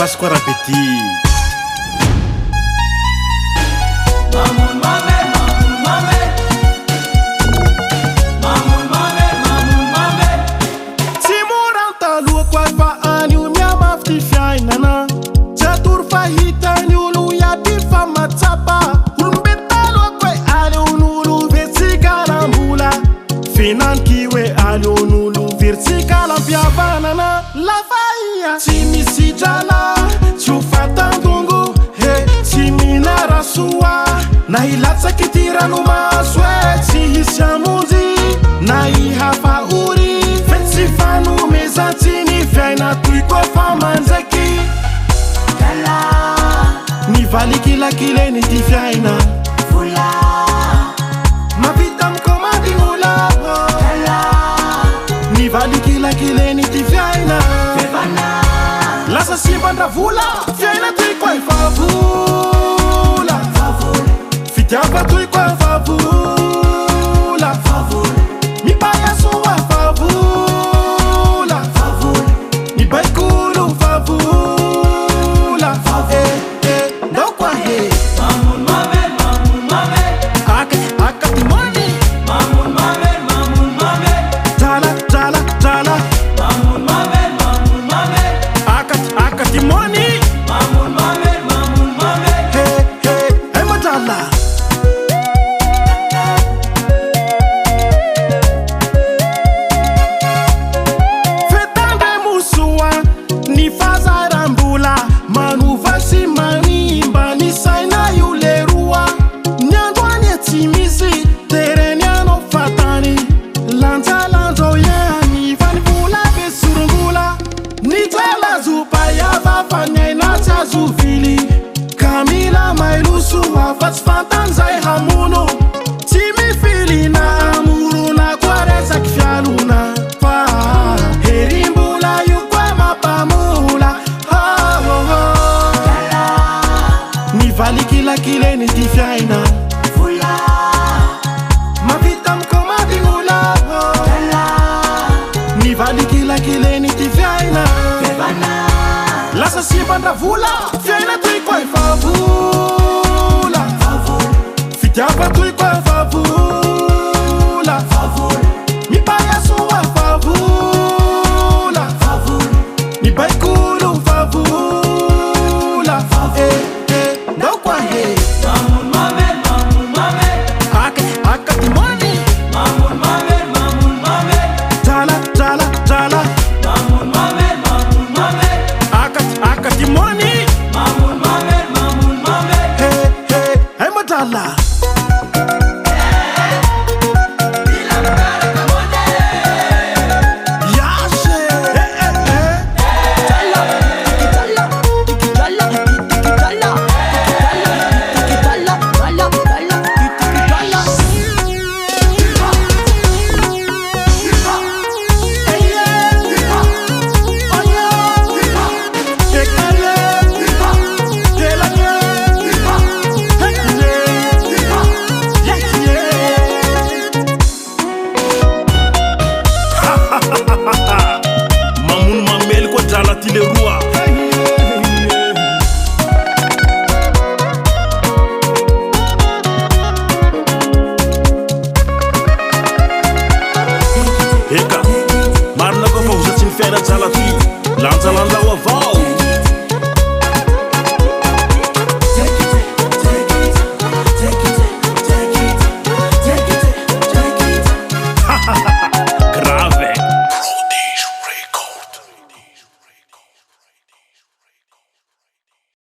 Abraço Guarapeti. Finan kiwe alionulu vertikala piavanana la faia timisi jala chufatandungu he timina rasua na ilatsa kitirano maswe tihisyamuzi na ihafa uri fetsifanu mezantini fiaina tuiko famanzaki kala ni vali kila kileni ti fiaina fula vali kila kileni ti fiaina lasa simbandra vola fiaina tuiko ifavula fitiava tuiko ifavula mibaya suwa favula mibaikulu favula ndokwa he Kamila mailusu wafats fantanzai hamuno timi fili na amuru na kwareza kifyaluna fa herimbula yukwa mapamula ni vali kila kileni tifyaina fula mavita mkomadingula ni vali kila kileni tifyaina lasa simbandra vola fiaina tuiko ifavula fitiava tuiko ifavula mibaya suwa favula mibaikulu favula ndokwa he akatimoni jala jala jala akatimoni hey madala le roi. Eka, marina ko fa uzatsiny fiaina jala ty lanjalanja ho avao.